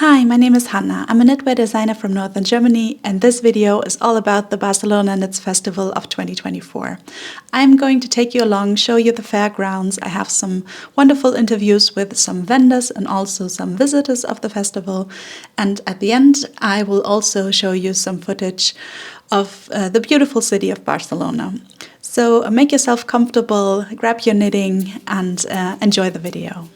Hi, my name is Hanna. I'm a knitwear designer from northern Germany, and this video is all about the Barcelona Knits Festival of 2024. I'm going to take you along, show you the fairgrounds. I have some wonderful interviews with some vendors and also some visitors of the festival. And at the end, I will also show you some footage of the beautiful city of Barcelona. So make yourself comfortable, grab your knitting, and enjoy the video.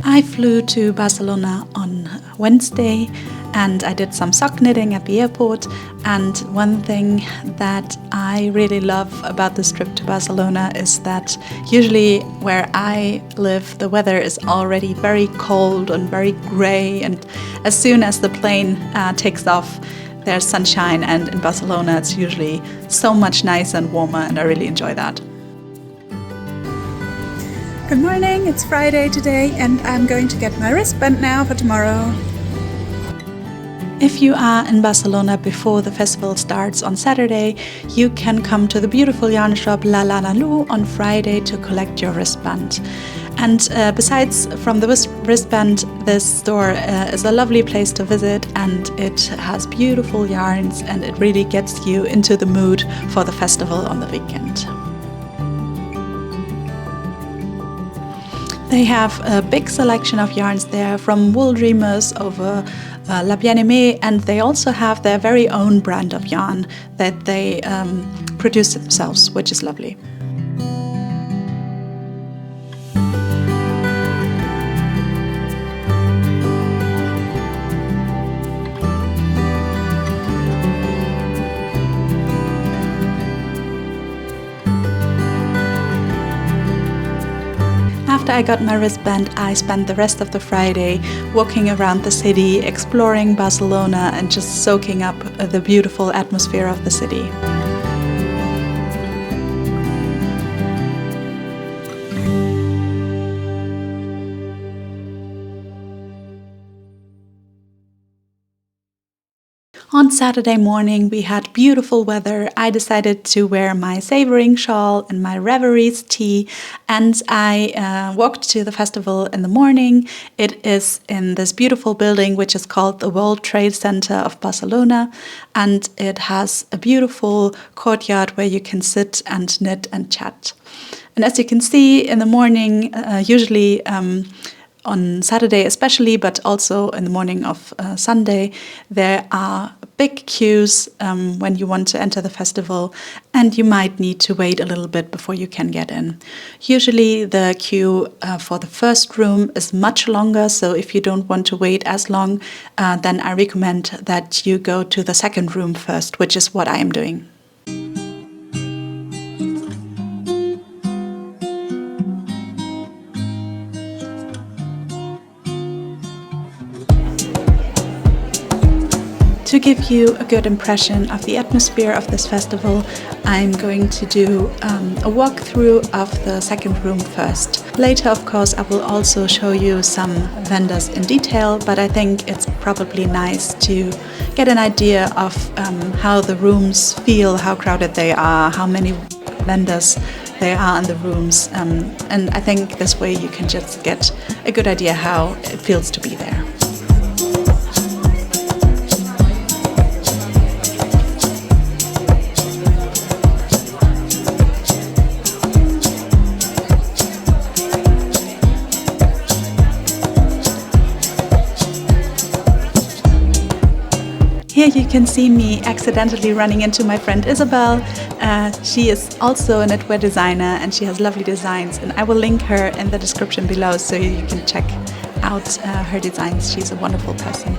I flew to Barcelona on Wednesday and I did some sock knitting at the airport. And one thing that I really love about this trip to Barcelona is that usually where I live, the weather is already very cold and very gray. And as soon as the plane takes off, there's sunshine. And in Barcelona, it's usually so much nicer and warmer, and I really enjoy that. Good morning, it's Friday today and I'm going to get my wristband now for tomorrow. If you are in Barcelona before the festival starts on Saturday, you can come to the beautiful yarn shop Lalanalú on Friday to collect your wristband. And besides from the wristband, this store is a lovely place to visit, and it has beautiful yarns and it really gets you into the mood for the festival on the weekend. They have a big selection of yarns there, from Wool Dreamers over La Bien-Aimée, and they also have their very own brand of yarn that they produce themselves, which is lovely. After I got my wristband, I spent the rest of the Friday walking around the city, exploring Barcelona and just soaking up the beautiful atmosphere of the city. On Saturday morning we had beautiful weather. I decided to wear my savoring shawl and my reveries tee, and I walked to the festival in the morning. It is in this beautiful building which is called the World Trade Center of Barcelona, and it has a beautiful courtyard where you can sit and knit and chat. And as you can see in the morning, usually on Saturday especially, but also in the morning of Sunday, there are big queues when you want to enter the festival, and you might need to wait a little bit before you can get in. Usually the queue for the first room is much longer, so if you don't want to wait as long, then I recommend that you go to the second room first, which is what I am doing. To give you a good impression of the atmosphere of this festival, I'm going to do a walkthrough of the second room first. Later, of course, I will also show you some vendors in detail, but I think it's probably nice to get an idea of how the rooms feel, how crowded they are, how many vendors there are in the rooms, and I think this way you can just get a good idea how it feels to be there. Here you can see me accidentally running into my friend Isabel. She is also a knitwear designer and she has lovely designs, and I will link her in the description below so you can check out her designs. She's a wonderful person.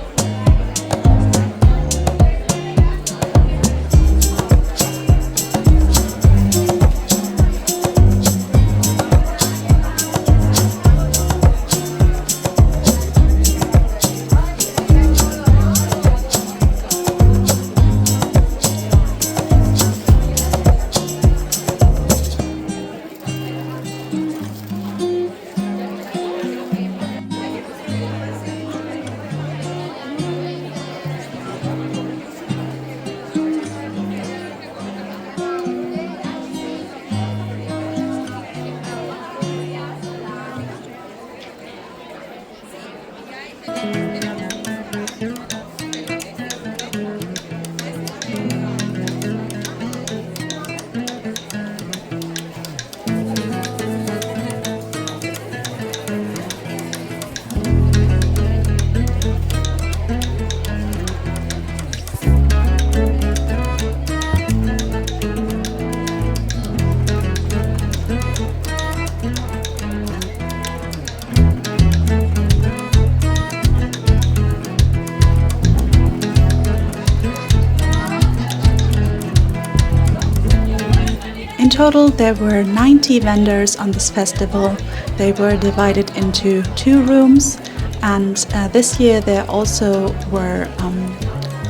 In total, there were 90 vendors on this festival. They were divided into 2 rooms, and this year there also were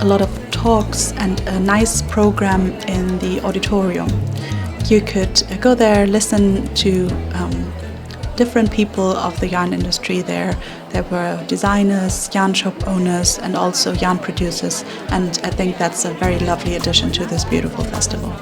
a lot of talks and a nice program in the auditorium. You could go there, listen to different people of the yarn industry there. There were designers, yarn shop owners, and also yarn producers, and I think that's a very lovely addition to this beautiful festival.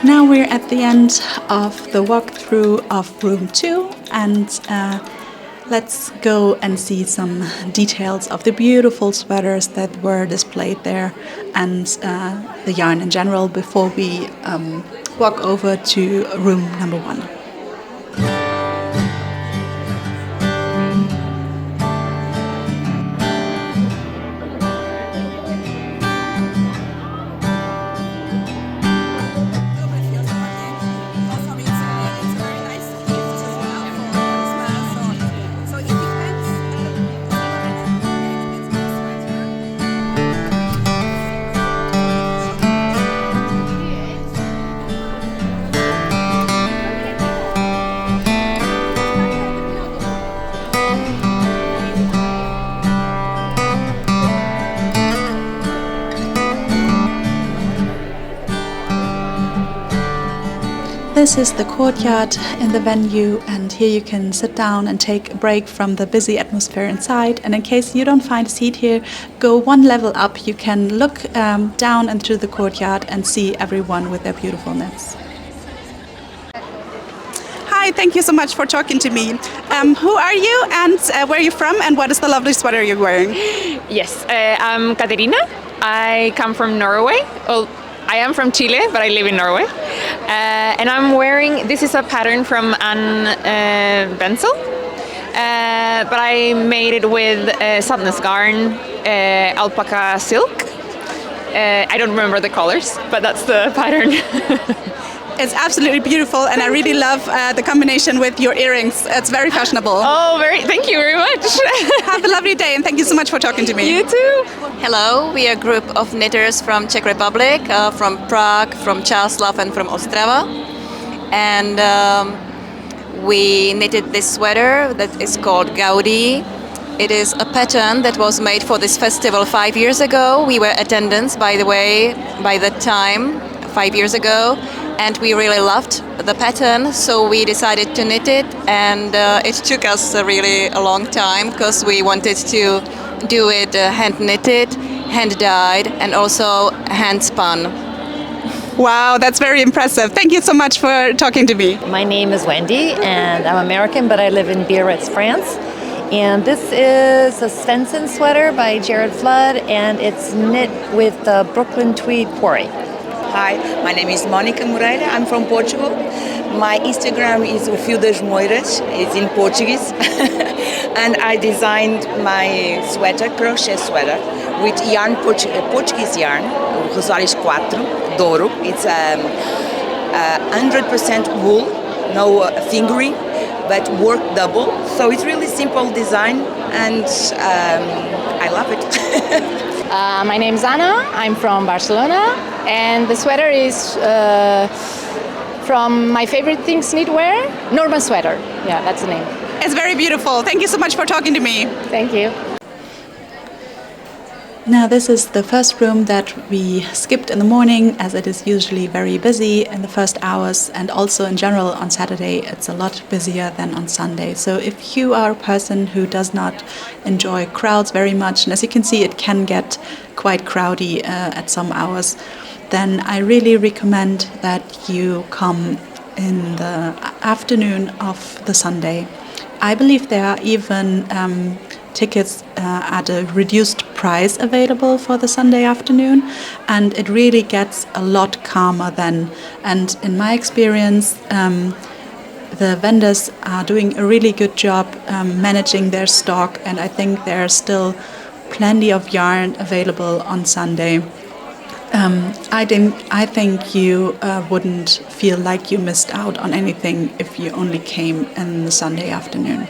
Now we're at the end of the walkthrough of room 2, and let's go and see some details of the beautiful sweaters that were displayed there and the yarn in general before we walk over to room number 1. This is the courtyard in the venue, and here you can sit down and take a break from the busy atmosphere inside. And in case you don't find a seat here, go 1 level up. You can look down into the courtyard and see everyone with their beautiful knits. Hi, thank you so much for talking to me. Who are you, and where are you from, and what is the lovely sweater you're wearing? Yes, I'm Caterina. I come from Norway. Well, I am from Chile, but I live in Norway. And I'm wearing, this is a pattern from Anne Benzel, but I made it with sadness yarn, alpaca silk. I don't remember the colors, but that's the pattern. It's absolutely beautiful, and I really love the combination with your earrings. It's very fashionable. Oh, thank you very much. Have a lovely day, and thank you so much for talking to me. You too. Hello, we are a group of knitters from Czech Republic, from Prague, from Čáslav, and from Ostrava. And we knitted this sweater that is called Gaudi. It is a pattern that was made for this festival 5 years ago. We were attendants, by the way, by that time, 5 years ago. And we really loved the pattern, so we decided to knit it, and it took us really a long time because we wanted to do it hand knitted, hand dyed, and also hand spun. Wow, that's very impressive. Thank you so much for talking to me. My name is Wendy, and I'm American, but I live in Biarritz, France. And this is a Svensson sweater by Jared Flood, and it's knit with the Brooklyn Tweed Quarry. Hi, my name is Monica Moreira. I'm from Portugal. My Instagram is O Fio das Moiras. It's in Portuguese. And I designed my sweater, crochet sweater, with yarn, Portuguese yarn, Rosários 4, Douro. It's 100% wool, no fingering, but work double. So it's really simple design, and I love it. My name's Anna, I'm from Barcelona, and the sweater is from my favorite things knitwear, Norma Sweater. Yeah, that's the name. It's very beautiful. Thank you so much for talking to me. Thank you. Now this is the first room that we skipped in the morning, as it is usually very busy in the first hours, and also in general on Saturday it's a lot busier than on Sunday. So if you are a person who does not enjoy crowds very much, and as you can see it can get quite crowdy at some hours, then I really recommend that you come in the afternoon of the Sunday. I believe there are even tickets at a reduced price available for the Sunday afternoon, and it really gets a lot calmer then. And in my experience, the vendors are doing a really good job managing their stock, and I think there are still plenty of yarn available on Sunday. I think you wouldn't feel like you missed out on anything if you only came on the Sunday afternoon.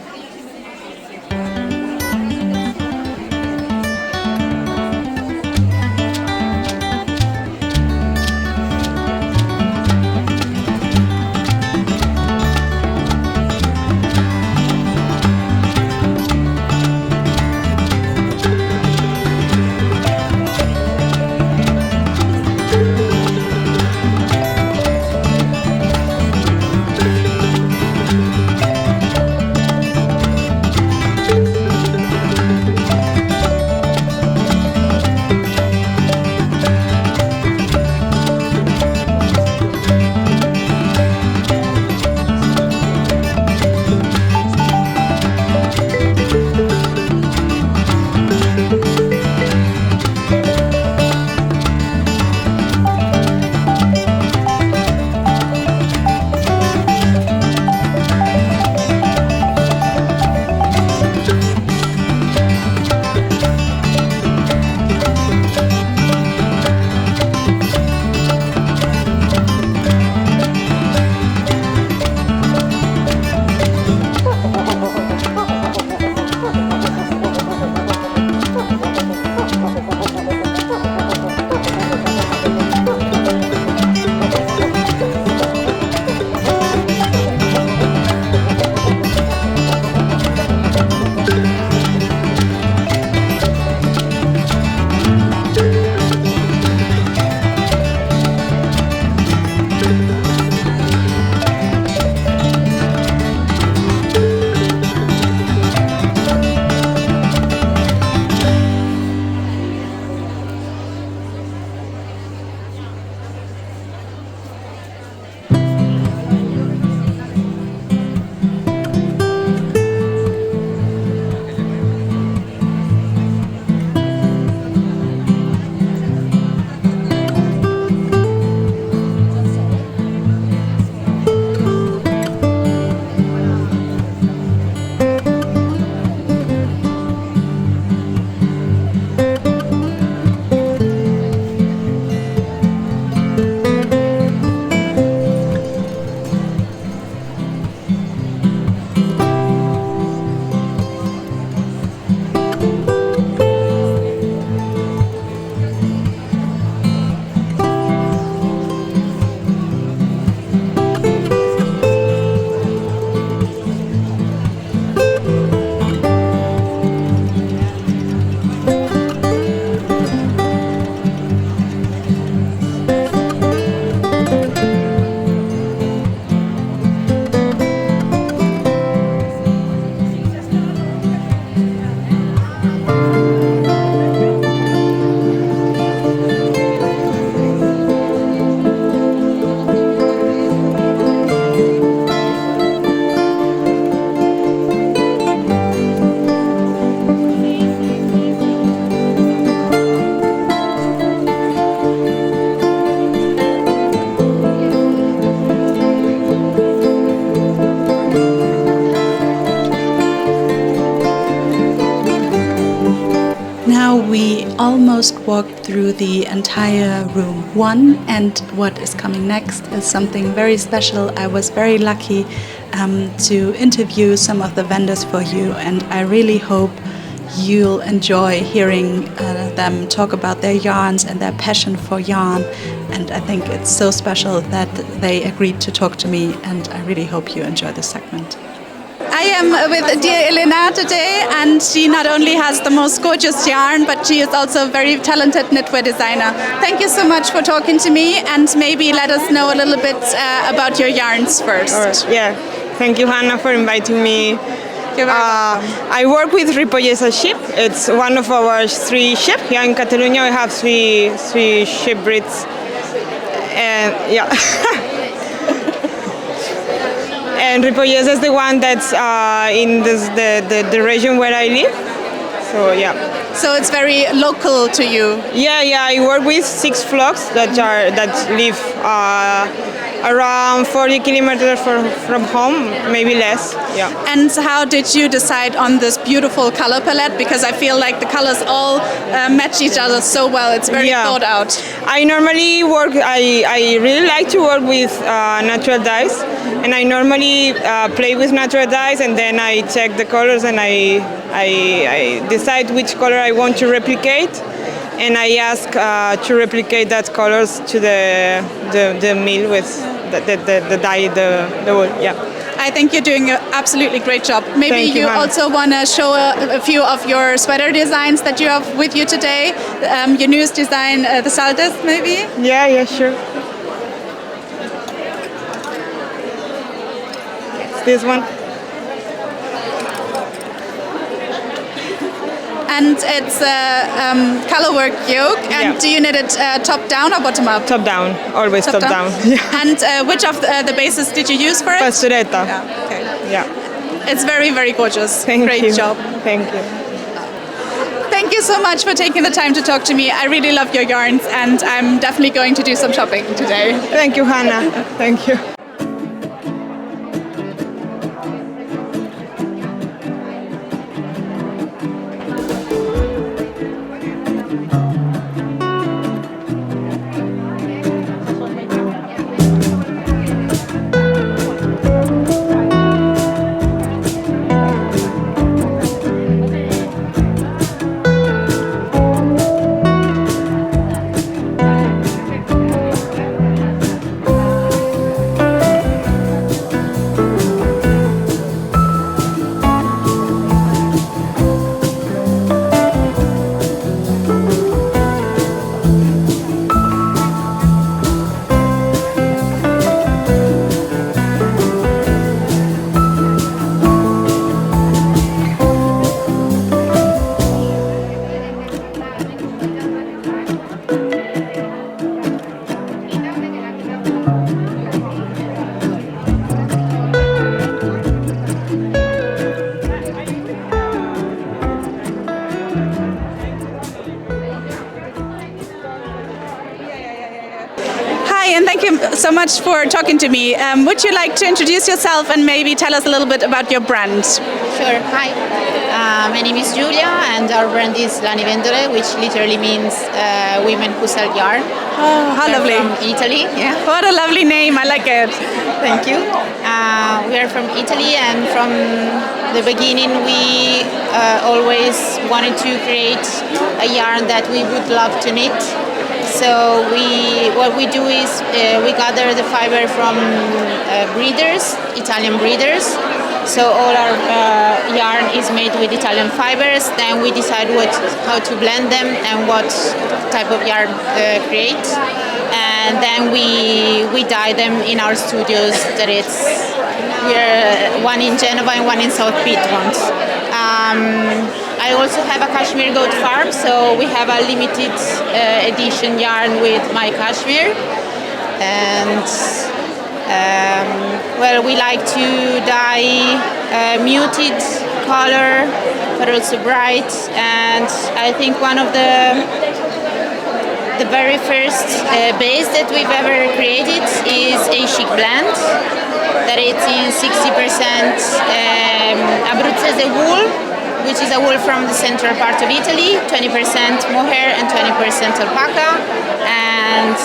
We almost walked through the entire room 1, and what is coming next is something very special. I was very lucky to interview some of the vendors for you, and I really hope you'll enjoy hearing them talk about their yarns and their passion for yarn. And I think it's so special that they agreed to talk to me, and I really hope you enjoy this segment. I am with dear Elena today, and she not only has the most gorgeous yarn, but she is also a very talented knitwear designer. Thank you so much for talking to me, and maybe let us know a little bit about your yarns first. Yeah, thank you, Hannah, for inviting me. I work with Ripollesa sheep. It's one of our 3 sheep. Here in Catalonia we have three sheep breeds. And yeah. And Ripollesa is the one that's in the region where I live. So yeah. So it's very local to you. Yeah. I work with 6 flocks that live around 40 kilometers from home, maybe less. Yeah. And how did you decide on this beautiful color palette? Because I feel like the colors all match each other so well. It's very thought out. I normally work. I really like to work with natural dyes, and I normally play with natural dyes, and then I check the colors, and I decide which color I want to replicate, and I ask to replicate that colors to the mill with the dye, the wool. Yeah. I think you're doing an absolutely great job. Maybe Thank you Hannah. also want to show a few of your sweater designs that you have with you today. Your newest design, the Saldes, maybe? Yeah, sure. It's this one. And it's a colorwork yoke. And Yeah. do you knit it top down or bottom up? Top down, always top down. Yeah. And which of the bases did you use for it? Pastureta. Yeah, okay. Yeah. It's very, very gorgeous. Thank Great you. job. Thank you. Thank you so much for taking the time to talk to me. I really love your yarns, and I'm definitely going to do some shopping today. Thank you, Hannah. Thank you. And thank you so much for talking to me. Would you like to introduce yourself and maybe tell us a little bit about your brand? Sure. Hi. My name is Julia, and our brand is Lanivendole, which literally means women who sell yarn. Oh, how We're lovely. From Italy. Yeah. What a lovely name. I like it. Thank you. We are from Italy, and from the beginning we always wanted to create a yarn that we would love to knit. So what we do is we gather the fiber from breeders, Italian breeders. So all our yarn is made with Italian fibers. Then we decide how to blend them and what type of yarn create. And then we dye them in our studios. We're one in Genova and one in South Piedmont. I also have a cashmere goat farm, so we have a limited edition yarn with my cashmere. And we like to dye muted color, but also bright. And I think one of the very first base that we've ever created is a chic blend. That it's in 60% Abruzzese wool, which is a wool from the central part of Italy, 20% mohair and 20% alpaca. And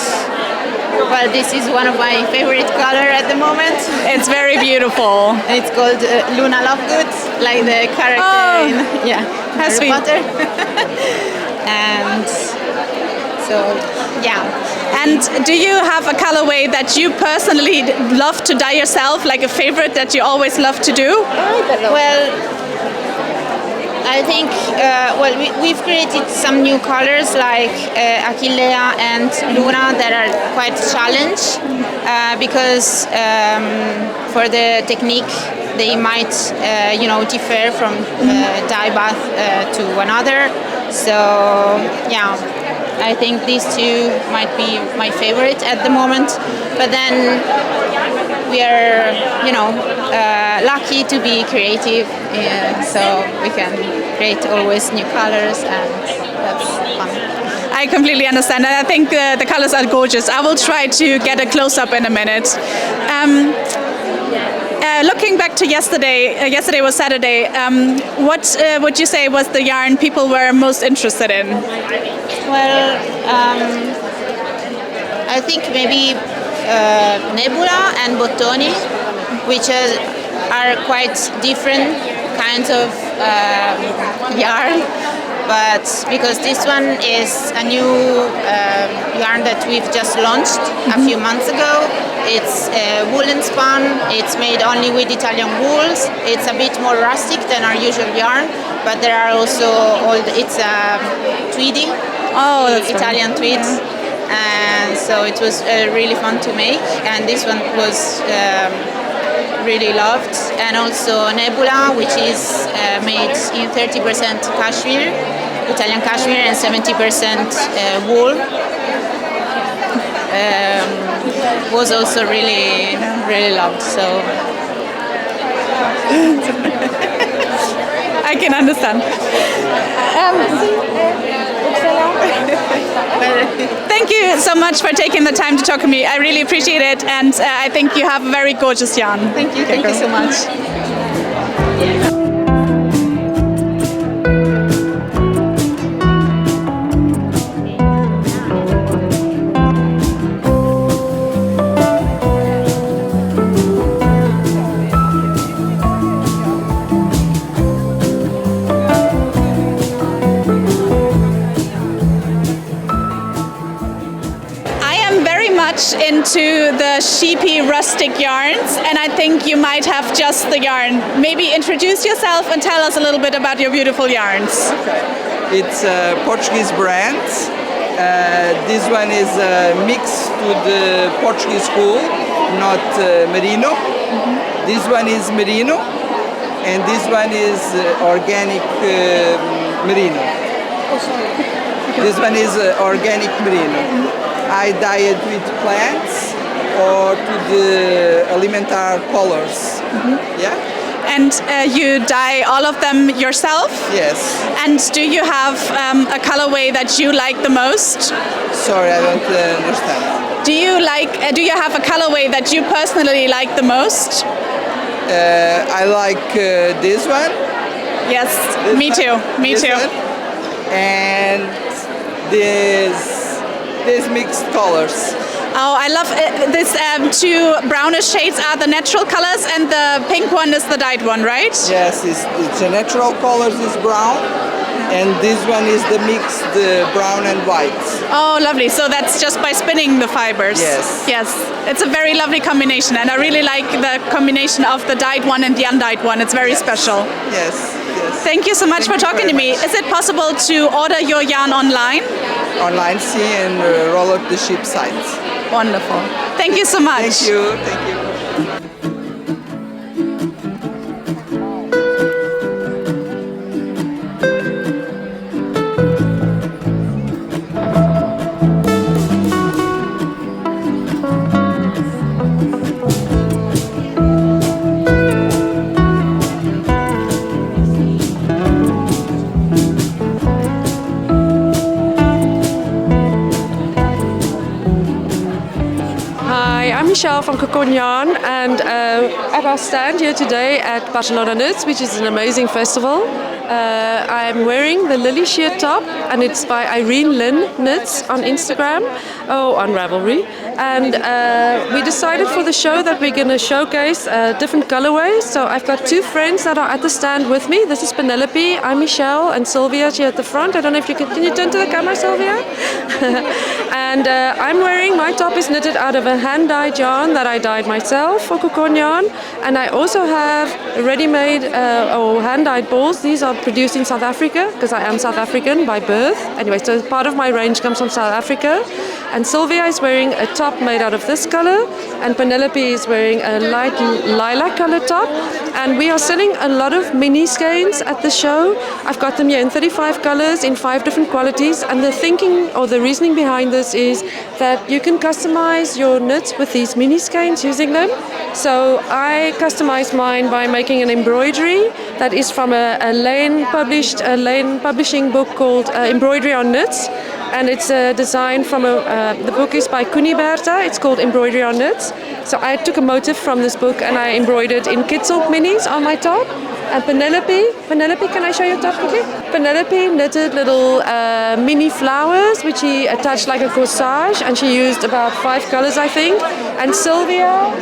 well, this is one of my favorite color at the moment. It's very beautiful. It's called Luna Lovegood, like the character in Harry Potter. And So, yeah. And do you have a colorway that you personally love to dye yourself, like a favorite that you always love to do? Well, I think we've created some new colors like Achillea and Luna that are quite a challenge because for the technique they might differ from dye bath to another. So yeah, I think these two might be my favorite at the moment. But then we are lucky to be creative, so we can create always new colors, and that's fun. I completely understand, and I think the colors are gorgeous. I will try to get a close-up in a minute. Looking back to yesterday, yesterday was Saturday, what would you say was the yarn people were most interested in? Well, I think maybe Nebula and Bottoni, which are quite different kinds of yarn, but because this one is a new yarn that we've just launched a few months ago. It's woolen spun, it's made only with Italian wools, it's a bit more rustic than our usual yarn, but there are also it's tweedy, Italian tweeds. And so it was really fun to make, and this one was really loved. And also Nebula, which is made in 30% cashmere, Italian cashmere, and 70% wool, was also really loved. So I can understand. Thank you so much for taking the time to talk to me. I really appreciate it, and I think you have a very gorgeous yarn. thank you so much. Into the sheepy rustic yarns, and I think you might have just the yarn. Maybe introduce yourself and tell us a little bit about your beautiful yarns. Okay. It's a Portuguese brand. This one is mixed to the Portuguese wool, not merino. Mm-hmm. This one is merino, and this one is organic merino. Oh, sorry. This one is organic merino. Mm-hmm. I dye it with plants or to the alimentar colors. Mm-hmm. Yeah. And you dye all of them yourself? Yes. And do you have a colorway that you like the most? Sorry, I don't understand. Do you have a colorway that you personally like the most? I like this one. Yes, me too. Me too. And these mixed colors. Oh, I love it. These two brownish shades are the natural colors, and the pink one is the dyed one, right? Yes, it's a natural colors is brown, and this one is the mixed brown and white. Oh, lovely. So that's just by spinning the fibers. Yes. Yes. It's a very lovely combination, and I really like the combination of the dyed one and the undyed one. It's very special. Yes. Yes. Thank you so much for talking to me. Is it possible to order your yarn online? Online, see, and roll up the ship sites. Wonderful. Thank you so much. Thank you. Thank you. Michelle from Kokon Yarn, and at our stand here today at Barcelona Knits, which is an amazing festival. I'm wearing the Lily sheer top, and it's by Irene Lynn Knits on Instagram, on Ravelry. And we decided for the show that we're going to showcase different colorways. So I've got two friends that are at the stand with me. This is Penelope, I'm Michelle, and Sylvia here at the front. I don't know if you can you turn to the camera, Sylvia? And I'm wearing, my top is knitted out of a hand-dyed yarn that I dyed myself for Kokon yarn. And I also have ready-made or hand-dyed balls. These are produced in South Africa because I am South African by birth. Anyway, so part of my range comes from South Africa. And Sylvia is wearing a top made out of this color, and Penelope is wearing a light lilac color top. And we are selling a lot of mini skeins at the show. I've got them here in 35 colors in 5 different qualities. And the thinking or the reasoning behind this is that you can customize your knits with these mini skeins using them. So I customized mine by making an embroidery that is from a Lane publishing book called Embroidery on Knits. And it's a design from the book is by Berta. It's called Embroidery on Knits. So I took a motif from this book and I embroidered in kid silk minis on my top. And Penelope, can I show you your top quickly? Penelope knitted little mini flowers, which she attached like a corsage, and she used about 5 colors, I think. And Sylvia,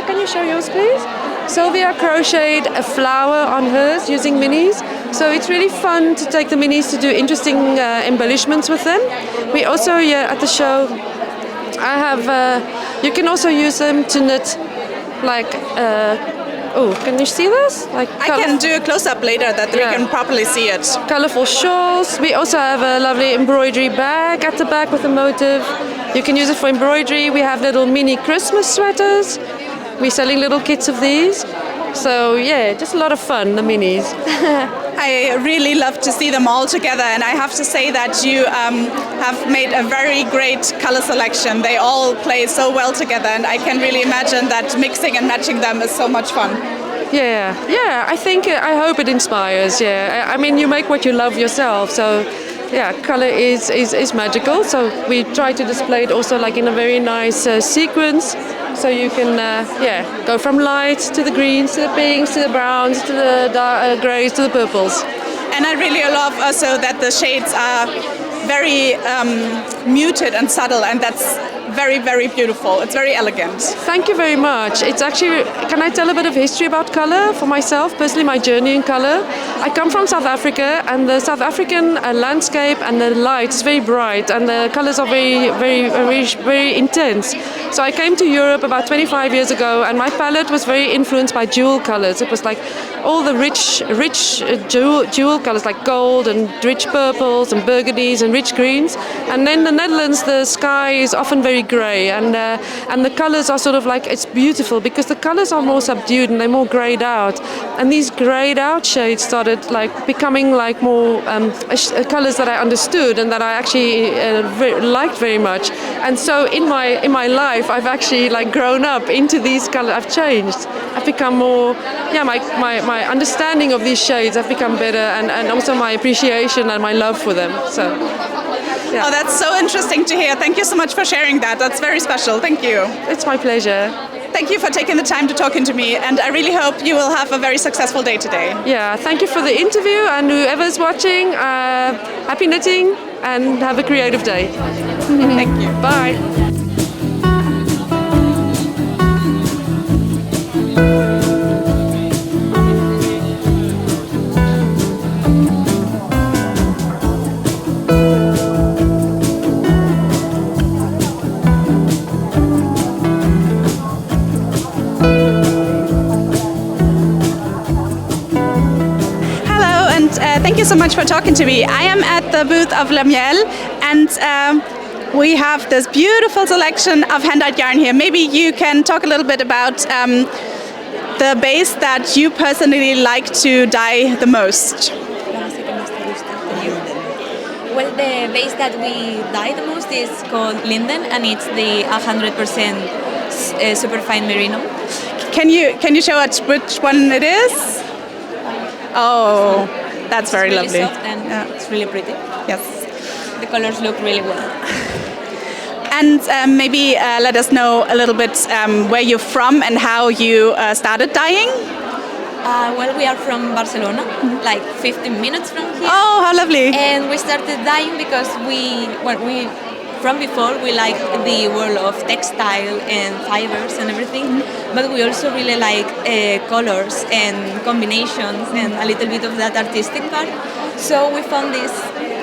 can you show yours, please? Sylvia crocheted a flower on hers using minis. So it's really fun to take the minis to do interesting embellishments with them. We also, at the show, I have, you can also use them to knit like, can you see this? Like I can do a close-up later that we can properly see it. Colorful shawls. We also have a lovely embroidery bag at the back with a motif. You can use it for embroidery. We have little mini Christmas sweaters. We're selling little kits of these. So yeah, just a lot of fun, the minis. I really love to see them all together, and I have to say that you have made a very great color selection. They all play so well together, and I can really imagine that mixing and matching them is so much fun. Yeah, I hope it inspires, I mean, you make what you love yourself, so yeah, color is magical, so we try to display it also like in a very nice sequence. So you can, go from lights to the greens, to the pinks, to the browns, to the greys, to the purples. And I really love also that the shades are very muted and subtle, and that's very, very beautiful. It's very elegant. Thank you very much. It's actually, can I tell a bit of history about color for myself, personally, my journey in color? I come from South Africa, and the South African landscape and the light is very bright, and the colors are very, very, very, very intense. So I came to Europe about 25 years ago, and my palette was very influenced by jewel colors. It was like all the rich jewel colors, like gold and rich purples and burgundies and rich greens. And then in the Netherlands, the sky is often very grey, and the colors are sort of like, it's beautiful because the colors are more subdued and they're more greyed out. And these greyed out shades started like becoming like more colors that I understood and that I actually liked very much. And so in my life, I've actually like grown up into these colors. I've changed. I've become more, my understanding of these shades have become better, and also my appreciation and my love for them. So. Yeah. Oh, that's so interesting to hear. Thank you so much for sharing that. That's very special. Thank you. It's my pleasure. Thank you for taking the time to talking to me, and I really hope you will have a very successful day today. Yeah, thank you for the interview, and whoever's watching, happy knitting and have a creative day. Thank you. Bye. Thank you so much for talking to me. I am at the booth of Miel, and we have this beautiful selection of hand-dyed yarn here. Maybe you can talk a little bit about the base that you personally like to dye the most. Well, the base that we dye the most is called linden, and it's the 100% superfine merino. Can you show us which one it is? Oh. That's very really lovely. Soft and it's really pretty. Yes. The colors look really well. And maybe let us know a little bit where you're from and how you started dyeing. Well, we are from Barcelona, like 15 minutes from here. Oh, how lovely. And we started dyeing because we from before we like the world of textile and fibers and everything, but we also really like colors and combinations and a little bit of that artistic part. So we found this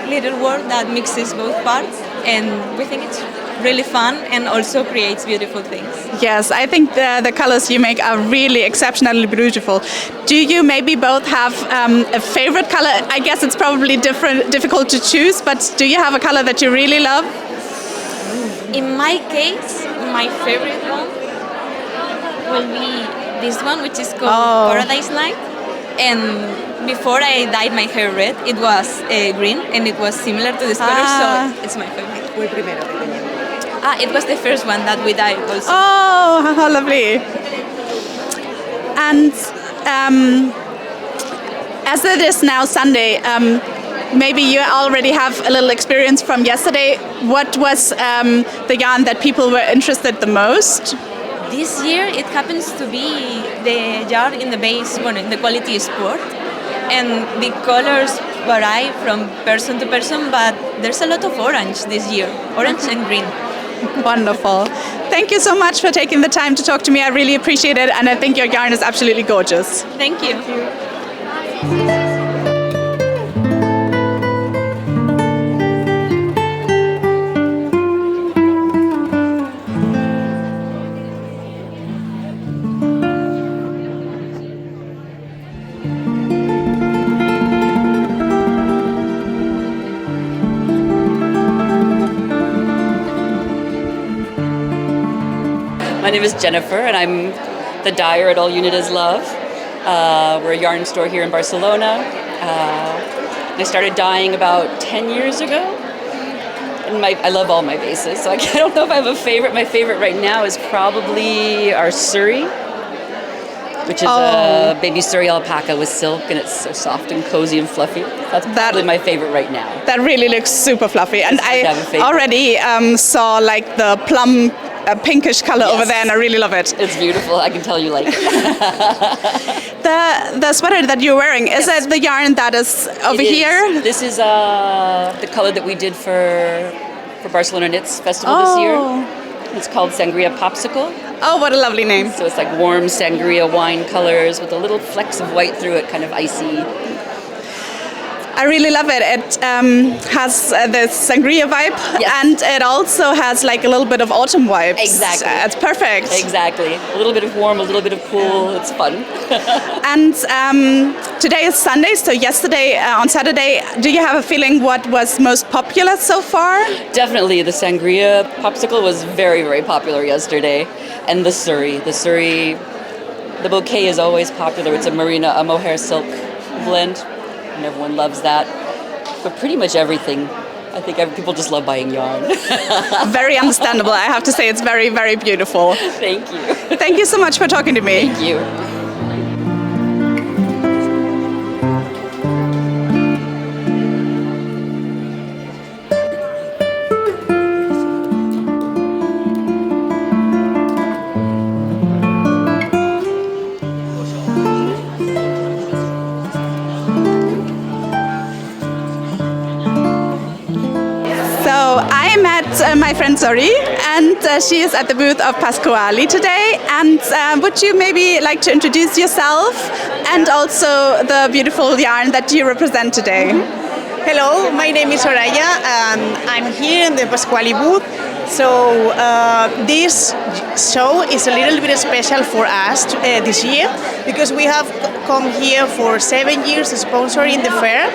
little world that mixes both parts, and we think it's really fun and also creates beautiful things. Yes, I think the colors you make are really exceptionally beautiful. Do you maybe both have a favorite color? I guess it's probably difficult to choose, but do you have a color that you really love? In my case, my favorite one will be this one, which is called Paradise Night. And before I dyed my hair red, it was green, and it was similar to this color, so it's my favorite. It was the first one that we dyed also. Oh, how lovely. And as it is now Sunday, maybe you already have a little experience from yesterday. What was the yarn that people were interested the most? This year it happens to be the yarn in the base one, in the quality sport. And the colors vary from person to person, but there's a lot of orange this year, orange and green. Wonderful. Thank you so much for taking the time to talk to me. I really appreciate it, and I think your yarn is absolutely gorgeous. Thank you. My name is Jennifer, and I'm the dyer at All Unit Is Love. We're a yarn store here in Barcelona. I started dyeing about 10 years ago. And I love all my bases, so I don't know if I have a favorite. My favorite right now is probably our Surrey, which is a baby Surrey alpaca with silk, and it's so soft and cozy and fluffy. That's probably my favorite right now. That really looks super fluffy, and I already saw like the plum pinkish color over there, and I really love it. It's beautiful. I can tell you like it. The sweater that you're wearing, is that the yarn that is over here? This is the color that we did for Barcelona Knits Festival this year. It's called Sangria Popsicle. Oh, what a lovely name. So it's like warm sangria wine colors with a little flecks of white through it, kind of icy. I really love it. It has this sangria vibe, and it also has like a little bit of autumn vibes. Exactly. It's perfect. Exactly. A little bit of warm, a little bit of cool. It's fun. And today is Sunday, so yesterday on Saturday, do you have a feeling what was most popular so far? Definitely. The sangria popsicle was very, very popular yesterday. And the Surrey. The bouquet is always popular. It's a Marina, mohair silk blend. And everyone loves that. But pretty much everything. I think people just love buying yarn. Very understandable. I have to say it's very, very beautiful. Thank you. Thank you so much for talking to me. Thank you. My friend Zori, and she is at the booth of Pascuali today. And would you maybe like to introduce yourself and also the beautiful yarn that you represent today? Hello, my name is Soraya, and I'm here in the Pascuali booth. So this show is a little bit special for us this year because we have come here for 7 years sponsoring the fair.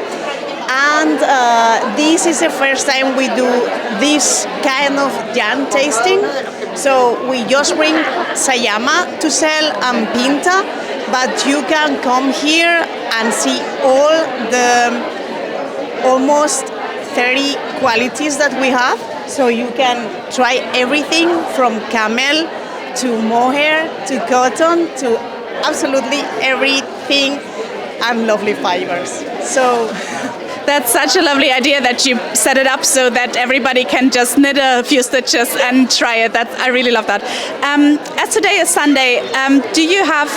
And this is the first time we do this kind of yarn tasting. So we just bring Sayama to sell and Pinta, but you can come here and see all the almost 30 qualities that we have. So you can try everything from camel to mohair to cotton to absolutely everything and lovely fibers. So that's such a lovely idea that you set it up so that everybody can just knit a few stitches and try it. I really love that. As today is Sunday, do you have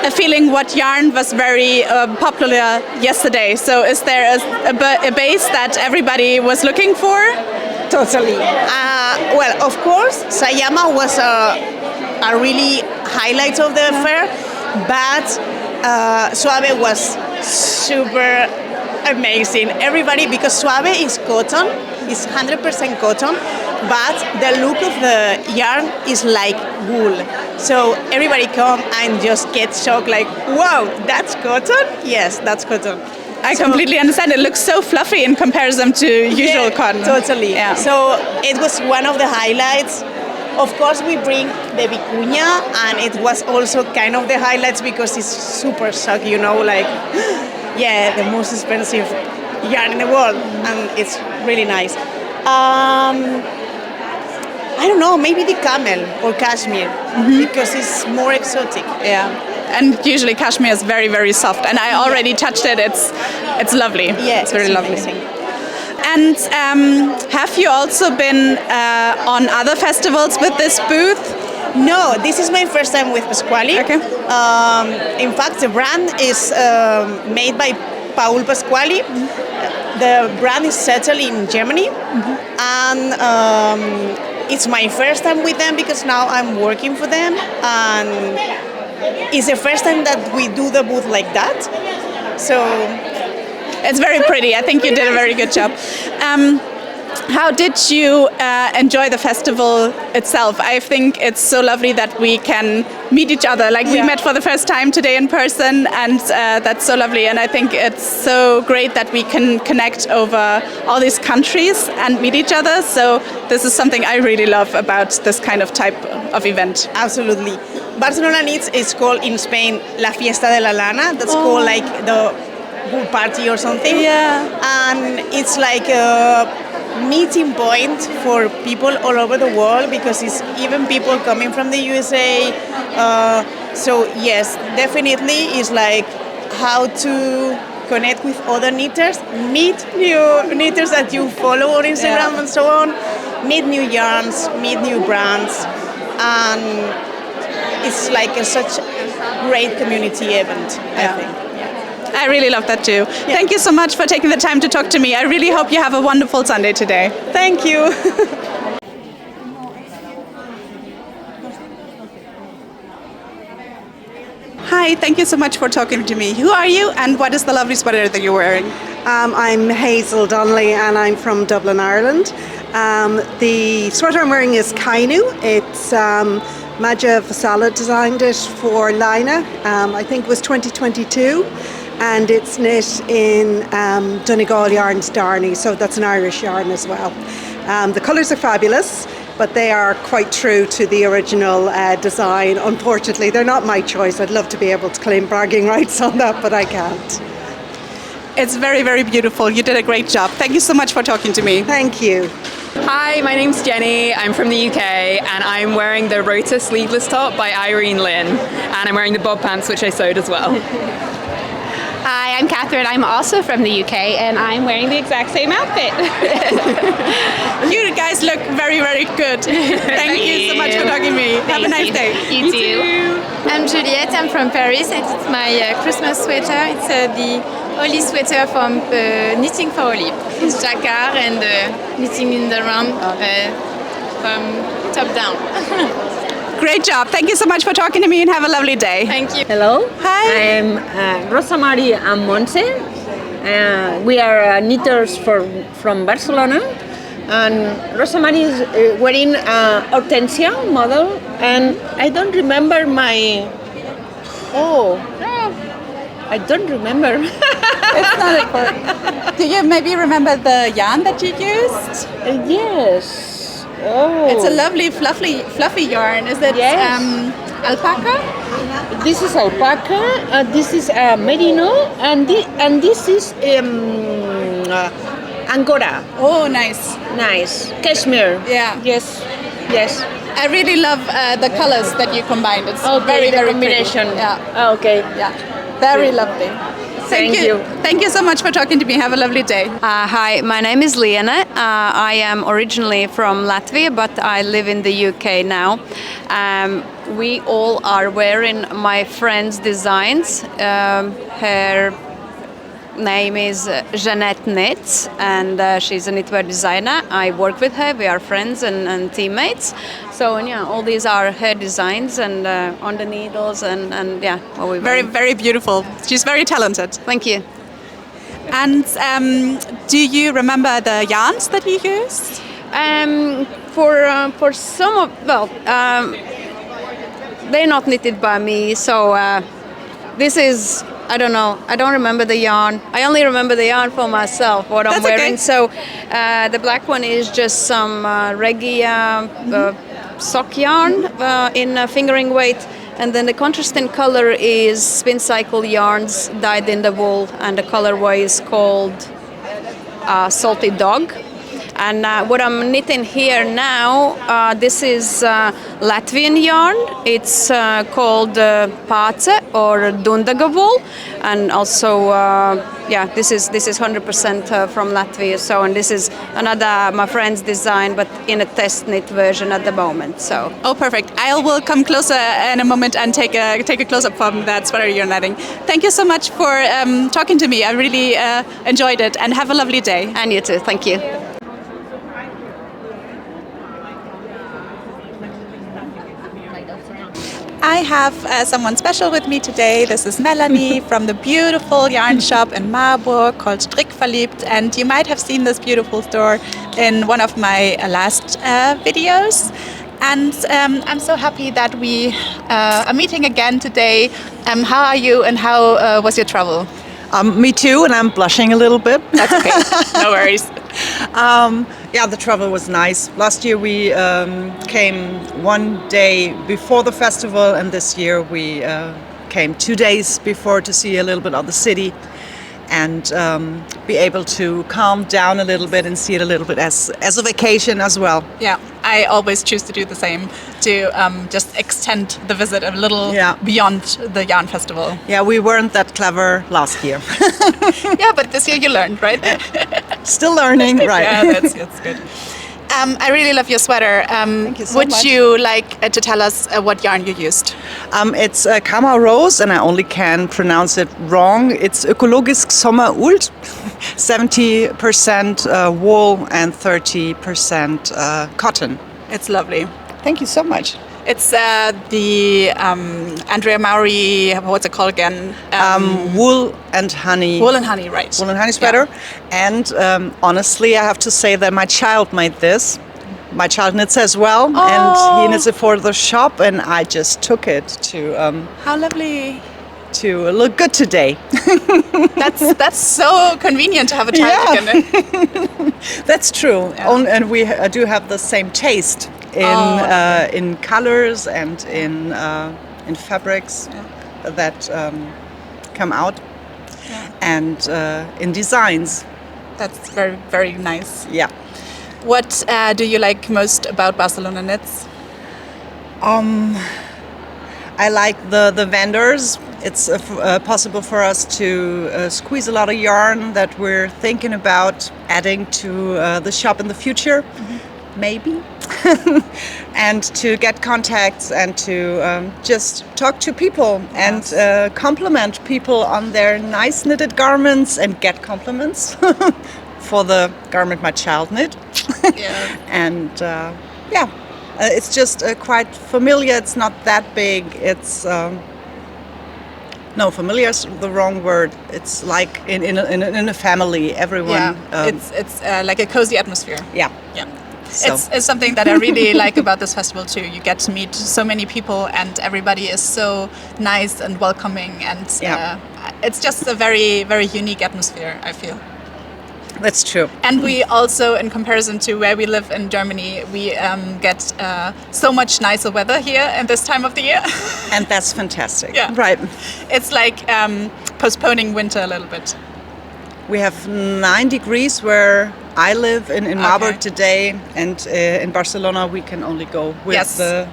a feeling what yarn was very popular yesterday? So is there a base that everybody was looking for? Totally. Well, of course, Sayama was a really highlight of the fair, but Suave was super amazing. Everybody, because Suave is cotton, it's 100% cotton, but the look of the yarn is like wool. So everybody come and just get shocked, like, wow, that's cotton? Yes, that's cotton. I completely understand. It looks so fluffy in comparison to usual cotton. Totally. Yeah. So it was one of the highlights. Of course, we bring the vicuña, and it was also kind of the highlights because it's super soft, like, yeah, the most expensive yarn in the world, and it's really nice. I don't know, maybe the camel or cashmere, because it's more exotic. Yeah. And usually cashmere is very, very soft, and I already touched it. It's lovely. Yeah, it's very lovely. Amazing. And have you also been on other festivals with this booth? No, this is my first time with Pascuali. Okay. In fact, the brand is made by Paul Pascuali. The brand is settled in Germany, and it's my first time with them because now I'm working for them, and it's the first time that we do the booth like that. So it's very pretty. I think you did a very good job. How did you enjoy the festival itself? I think it's so lovely that we can meet each other. Like we met for the first time today in person, and that's so lovely. And I think it's so great that we can connect over all these countries and meet each other. So this is something I really love about this kind of type of event. Absolutely. Barcelona Knits is called in Spain La Fiesta de la Lana. That's called like the wool party or something. Yeah. And it's like a meeting point for people all over the world because it's even people coming from the USA. So yes, definitely it's like how to connect with other knitters, meet new knitters that you follow on Instagram and so on, meet new yarns, meet new brands, and it's like such a great community event, I think. I really love that too. Yeah. Thank you so much for taking the time to talk to me. I really hope you have a wonderful Sunday today. Thank you. Hi, thank you so much for talking to me. Who are you and what is the lovely sweater that you're wearing? I'm Hazel Donnelly and I'm from Dublin, Ireland. The sweater I'm wearing is Kainu. It's Maja Vasala designed it for Lina. I think it was 2022. And it's knit in Donegal Yarns Darney, so that's an Irish yarn as well. The colours are fabulous, but they are quite true to the original design. Unfortunately, they're not my choice. I'd love to be able to claim bragging rights on that, but I can't. It's very, very beautiful. You did a great job. Thank you so much for talking to me. Thank you. Hi, my name's Jenny. I'm from the UK and I'm wearing the Rota sleeveless top by Irene Lynn, and I'm wearing the bob pants, which I sewed as well. Hi, I'm Catherine. I'm also from the UK and I'm wearing the exact same outfit. You guys look very, very good. Thank you so much for talking to me. Have a nice day. You too. I'm Juliette. I'm from Paris and it's my Christmas sweater. It's the Oli sweater from Knitting for Oli. It's jacquard and knitting in the round from top down. Great job. Thank you so much for talking to me and have a lovely day. Thank you. Hello. Hi. I'm Rosa Maria and Monse. We are knitters from Barcelona. And Rosa Maria is wearing Hortensia model. And I don't remember my... I don't remember. It's not important. Do you maybe remember the yarn that you used? Yes. Oh. It's a lovely, fluffy yarn. Is it alpaca? This is alpaca. This is merino, and this is angora. Oh, nice. Nice. Cashmere. Yeah. Yes. I really love the colors that you combined. It's very, very combination. Pretty. Yeah. Oh, okay. Yeah. Very lovely. Thank you. Thank you so much for talking to me. Have a lovely day. Hi, my name is Liene. I am originally from Latvia, but I live in the UK now. We all are wearing my friend's designs. Her name is Jeanette Knits, and she's a knitwear designer. I work with her. We are friends and teammates. So yeah, all these are her designs and on the needles and yeah. What we Very beautiful. She's very talented. Thank you. And do you remember the yarns that you used? For some of they're not knitted by me, so this is, I don't know, I don't remember the yarn. I only remember the yarn for myself, what I'm wearing. Okay. So the black one is just some Regia sock yarn in fingering weight, and then the contrasting color is Spin Cycle yarns dyed in the wool, and the colorway is called Salty Dog. And what I'm knitting here now, this is Latvian yarn. It's called Pace or Dundaga wool, and also yeah, this is 100% from Latvia. So, and this is another my friend's design, but in a test knit version at the moment. So. Oh, perfect! I will come closer in a moment and take a close up from that sweater you're knitting. Thank you so much for talking to me. I really enjoyed it, and have a lovely day. And you too. Thank you. I have someone special with me today. This is Melanie from the beautiful yarn shop in Marburg called Stickfairliebt, and you might have seen this beautiful store in one of my last videos. And I'm so happy that we are meeting again today. How are you, and how was your travel? Me too, and I'm blushing a little bit. That's okay, no worries. Yeah, the travel was nice. Last year we came one day before the festival, and this year we came 2 days before to see a little bit of the city and be able to calm down a little bit and see it a little bit as a vacation as well. Yeah, I always choose to do the same, to just extend the visit a little beyond the yarn festival. Yeah, we weren't that clever last year. Yeah, but this year you learned, right? Still learning, right. Yeah, that's good. I really love your sweater. Thank you so Would much. you like to tell us what yarn you used? It's Kama Rose, and I only can pronounce it wrong. It's Ökologisk Sommerult, 70% wool and 30% cotton. It's lovely. Thank you so much. It's the Andrea Maury, what's it called again? Wool and honey. Wool and honey, right. Wool and honey sweater. Yeah. And honestly, I have to say that my child made this. My child knits as well, and he knits it for the shop, and I just took it to... How lovely. To look good today. That's so convenient to have a child again. That's true. Yeah. And we do have the same taste in colors and in fabrics that come out, and in designs. That's very, very nice. Yeah. What do you like most about Barcelona Knits? I like the vendors. It's possible for us to squeeze a lot of yarn that we're thinking about adding to the shop in the future, maybe. And to get contacts and to just talk to people and compliment people on their nice knitted garments and get compliments for the garment my child knit. And it's just quite familiar. It's not that big. It's no, familiar is the wrong word. It's like in a family. Everyone. It's like a cozy atmosphere. Yeah. So. It's something that I really like about this festival too. You get to meet so many people, and everybody is so nice and welcoming, and it's just a very, very unique atmosphere, I feel. That's true. And we also, in comparison to where we live in Germany, we get so much nicer weather here at this time of the year. And that's fantastic. Yeah. Right. It's like postponing winter a little bit. We have 9 degrees where I live in Marburg today, and in Barcelona we can only go with the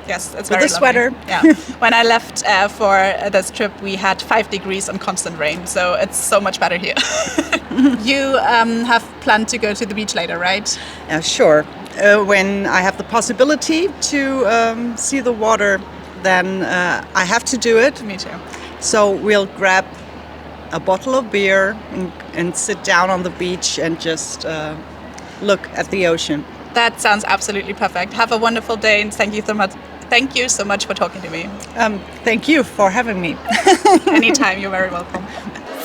it's with the sweater. Yeah. When I left for this trip, we had 5 degrees and constant rain, so it's so much better here. You have planned to go to the beach later, right? Sure. When I have the possibility to see the water, then I have to do it. Me too. So we'll grab a bottle of beer and sit down on the beach and just look at the ocean. That sounds absolutely perfect. Have a wonderful day, and thank you so much. Thank you so much for talking to me. Thank you for having me. Anytime, you're very welcome.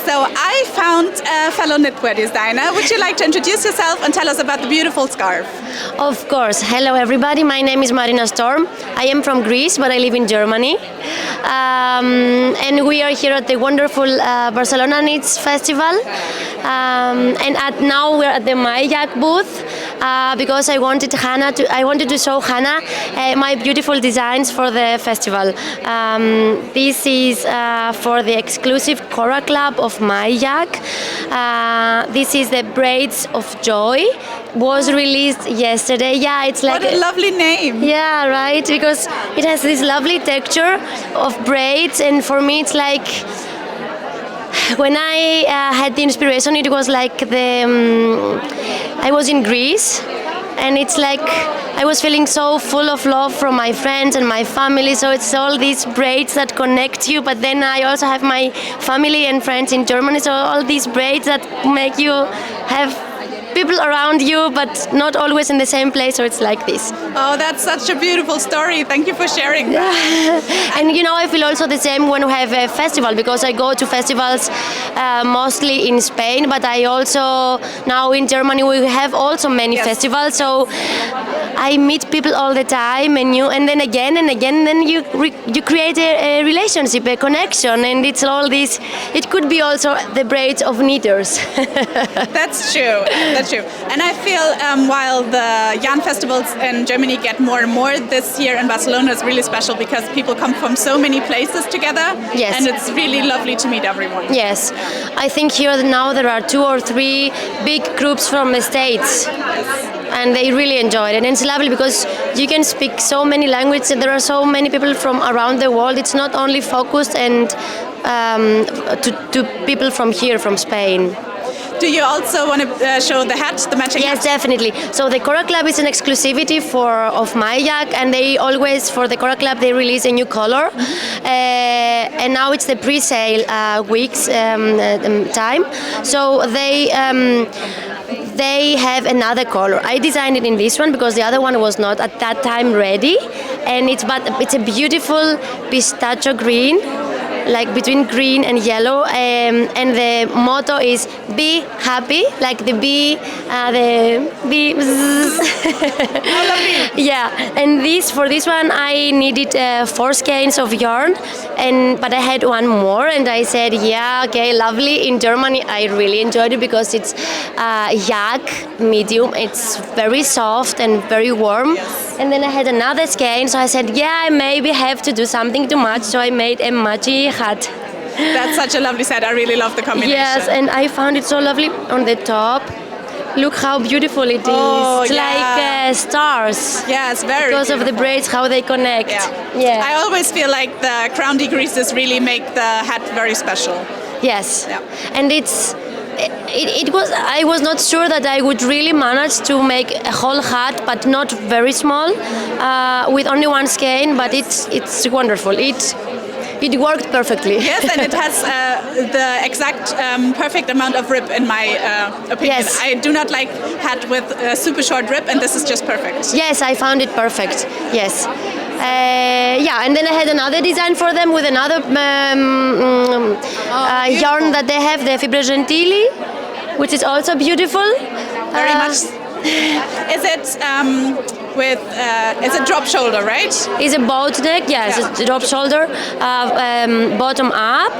So I found a fellow knitwear designer. Would you like to introduce yourself and tell us about the beautiful scarf? Of course. Hello everybody, my name is Marina Storm. I am from Greece, but I live in Germany. And we are here at the wonderful Barcelona Knits Festival. And now we're at the Mayak booth because I wanted to show Hannah my beautiful designs for the festival. This is for the exclusive Cora Club of Mayak. This is the Braids of Joy. Was released yesterday. Yeah, it's like what a lovely name. Yeah, right, because it has this lovely texture of braids, and for me it's like when I had the inspiration, it was like I was in Greece, and it's like I was feeling so full of love from my friends and my family, so it's all these braids that connect you, but then I also have my family and friends in Germany, so all these braids that make you have people around you, but not always in the same place, so it's like this. Oh, that's such a beautiful story. Thank you for sharing that. And you know, I feel also the same when we have a festival, because I go to festivals mostly in Spain, but I also, now in Germany, we have also many festivals, so I meet people all the time, and then again, and then you create a relationship, a connection, and it's all this. It could be also the braids of knitters. That's true. That's true. And I feel while the yarn festivals in Germany get more and more, this year in Barcelona is really special because people come from so many places together. Yes. And it's really lovely to meet everyone. Yes. I think here now there are 2 or 3 big groups from the States. And they really enjoyed it. And it's lovely because you can speak so many languages and there are so many people from around the world. It's not only focused and to people from here, from Spain. Do you also want to show the hat, the matching hat? Yes, definitely. So the Cora Club is an exclusivity of Mayak, and they always, for the Cora Club, they release a new color. And now it's the pre-sale weeks time. So they have another color. I designed it in this one because the other one was not at that time ready. And it's a beautiful pistachio green, like between green and yellow, and the motto is "Be happy," like the bee, the bee. Yeah, and for this one I needed 4 skeins of yarn, but I had one more, and I said, yeah, okay, lovely. In Germany, I really enjoyed it because it's yak medium. It's very soft and very warm. And then I had another skein, so I said, yeah, I maybe have to do something to match, so I made a matchy hat. That's such a lovely set. I really love the combination. Yes, and I found it so lovely on the top. Look how beautiful it is. Oh, it's like stars. Yes, very because beautiful. of the braids, how they connect. Yeah. I always feel like the crown decreases really make the hat very special. Yes. Yeah. And I was not sure that I would really manage to make a whole hat, but not very small, with only 1 skein, but it's wonderful. It worked perfectly. Yes, and it has the exact perfect amount of rib in my opinion. Yes. I do not like hat with a super short rib, and this is just perfect. Yes, I found it perfect. Yes. Yeah, and then I had another design for them with another yarn that they have, the Fibre Gentili, which is also beautiful. Very much. Is it it's a drop shoulder, right? It's a boat neck, yes, yeah. It's a drop shoulder, bottom up.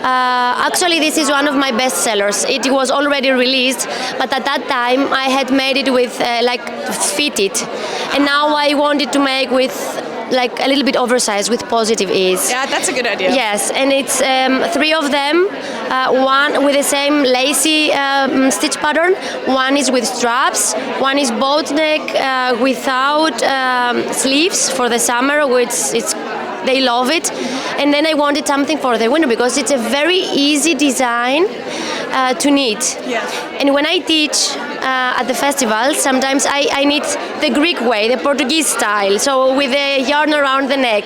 Actually, this is one of my best sellers. It was already released, but at that time I had made it with fitted, and now I wanted to make with like a little bit oversized with positive ease. Yeah, that's a good idea. Yes, and it's 3 of them, one with the same lacy stitch pattern, one is with straps, one is boat neck without sleeves for the summer, which they love it. And then I wanted something for the winter because it's a very easy design to knit. Yeah. And when I teach at the festival, sometimes I knit the Greek way, the Portuguese style, so with the yarn around the neck.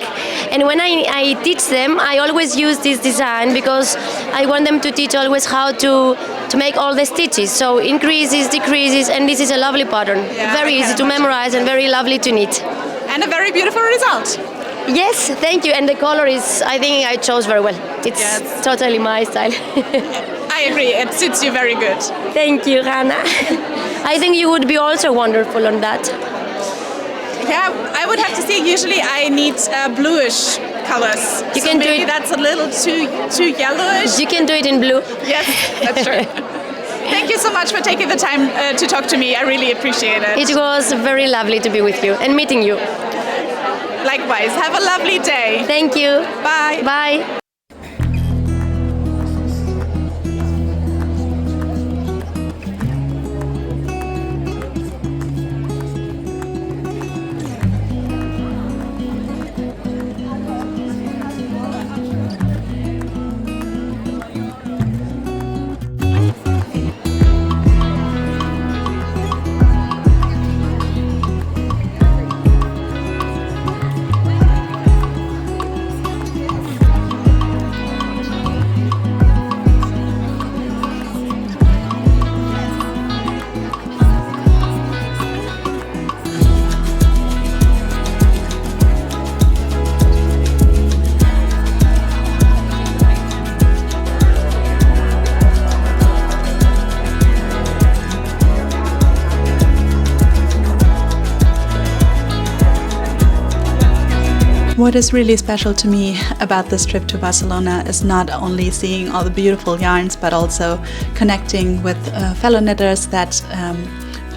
And when I teach them, I always use this design because I want them to teach always how to make all the stitches. So increases, decreases, and this is a lovely pattern. Yeah, very easy to memorize and very lovely to knit. And a very beautiful result. Yes, thank you. And the color is, I think I chose very well. It's totally my style. I agree, it suits you very good. Thank you, Hannah. I think you would be also wonderful on that. Yeah, I would have to say, usually I need bluish colors. You can do it. That's a little too yellowish. You can do it in blue. Yes, that's true. Thank you so much for taking the time to talk to me. I really appreciate it. It was very lovely to be with you and meeting you. Likewise. Have a lovely day. Thank you. Bye. Bye. What is really special to me about this trip to Barcelona is not only seeing all the beautiful yarns, but also connecting with fellow knitters that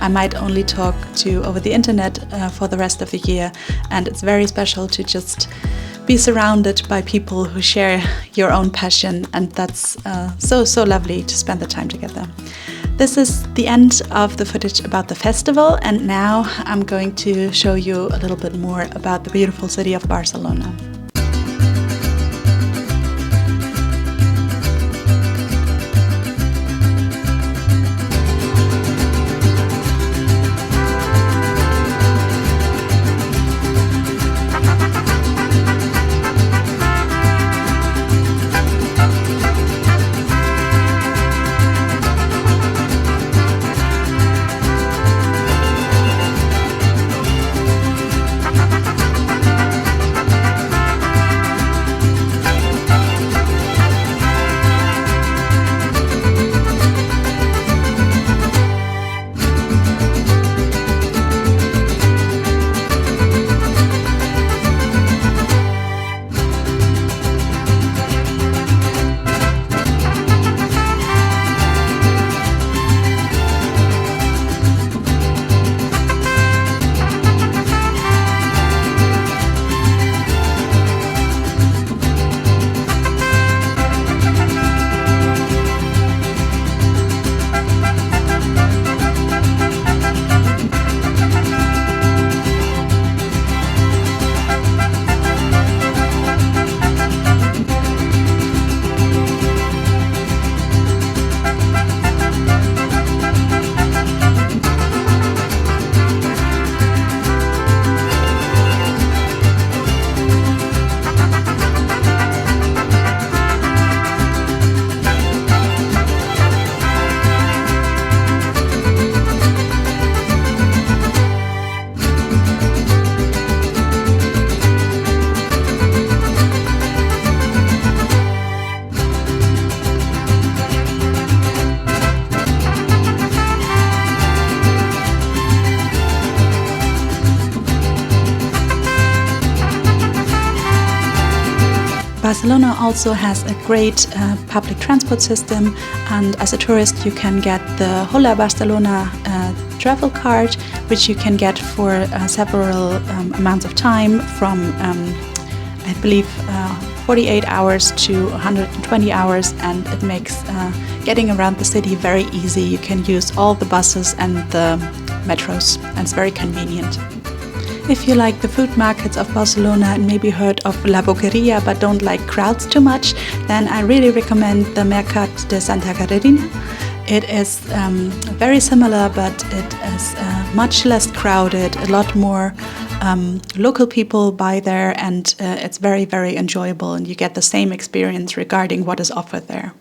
I might only talk to over the internet for the rest of the year. And it's very special to just be surrounded by people who share your own passion, and that's so lovely to spend the time together. This is the end of the footage about the festival, and now I'm going to show you a little bit more about the beautiful city of Barcelona. Barcelona also has a great public transport system, and as a tourist you can get the Xolla Barcelona travel card, which you can get for several amounts of time from I believe 48 hours to 120 hours, and it makes getting around the city very easy. You can use all the buses and the metros, and it's very convenient. If you like the food markets of Barcelona and maybe heard of La Boqueria but don't like crowds too much, then I really recommend the Mercat de Santa Caterina. It is very similar, but it is much less crowded, a lot more local people buy there, and it's very, very enjoyable, and you get the same experience regarding what is offered there.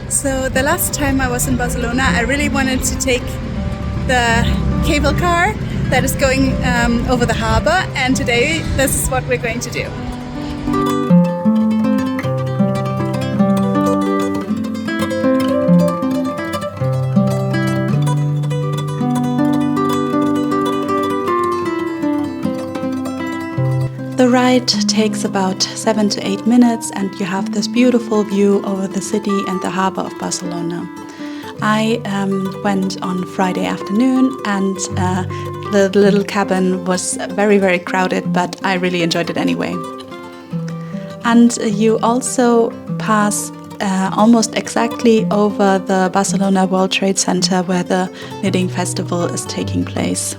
So the last time I was in Barcelona, I really wanted to take the cable car that is going over the harbor, and today this is what we're going to do. The ride takes about 7 to 8 minutes, and you have this beautiful view over the city and the harbor of Barcelona. I went on Friday afternoon, and the little cabin was very, very crowded, but I really enjoyed it anyway. And you also pass almost exactly over the Barcelona World Trade Center, where the knitting festival is taking place.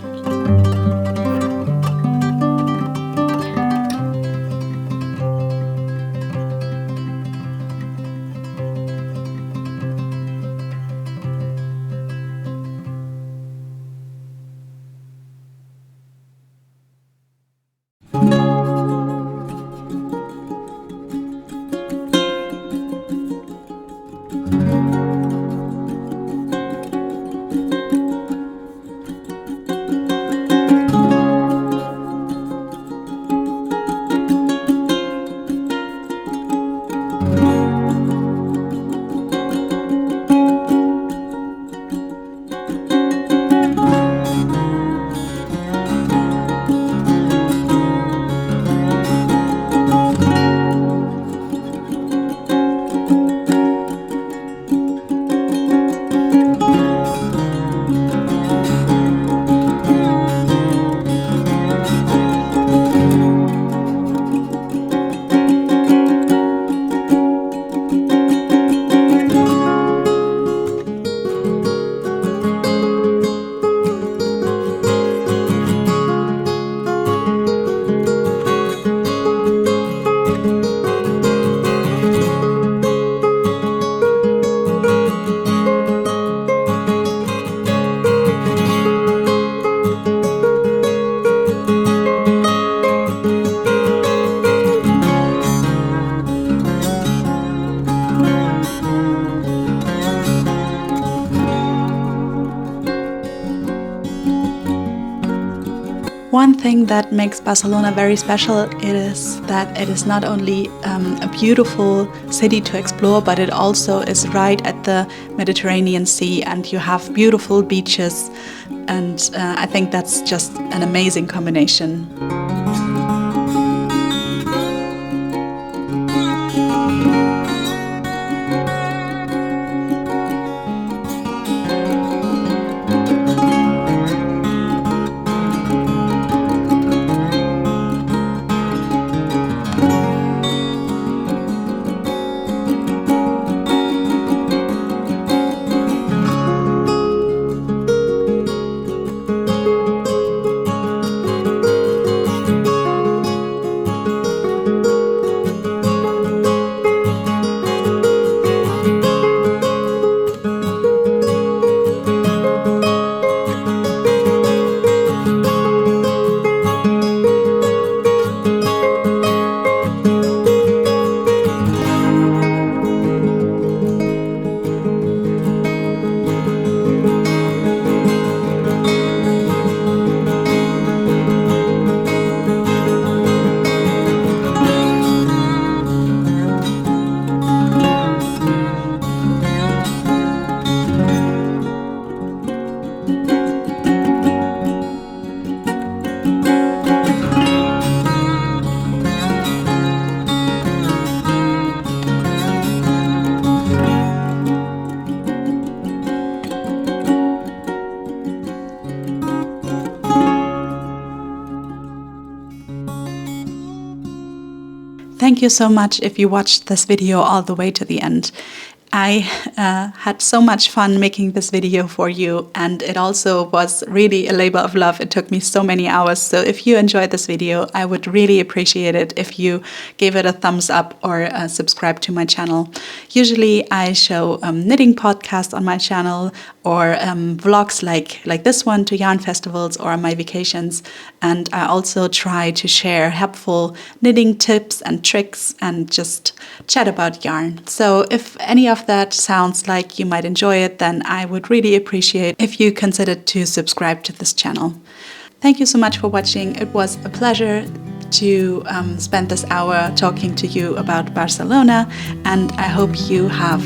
One thing that makes Barcelona very special is that it is not only a beautiful city to explore, but it also is right at the Mediterranean Sea, and you have beautiful beaches, and I think that's just an amazing combination. Thank you so much if you watched this video all the way to the end. I had so much fun making this video for you, and it also was really a labor of love. It took me so many hours. So if you enjoyed this video, I would really appreciate it if you gave it a thumbs up or subscribe to my channel. Usually I show knitting podcasts on my channel, or vlogs like this one to yarn festivals or my vacations. And I also try to share helpful knitting tips and tricks and just chat about yarn. So if any of that sounds like you might enjoy it, then I would really appreciate if you considered to subscribe to this channel. Thank you so much for watching. It was a pleasure to spend this hour talking to you about Barcelona, and I hope you have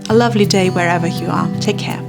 a lovely day wherever you are. Take care.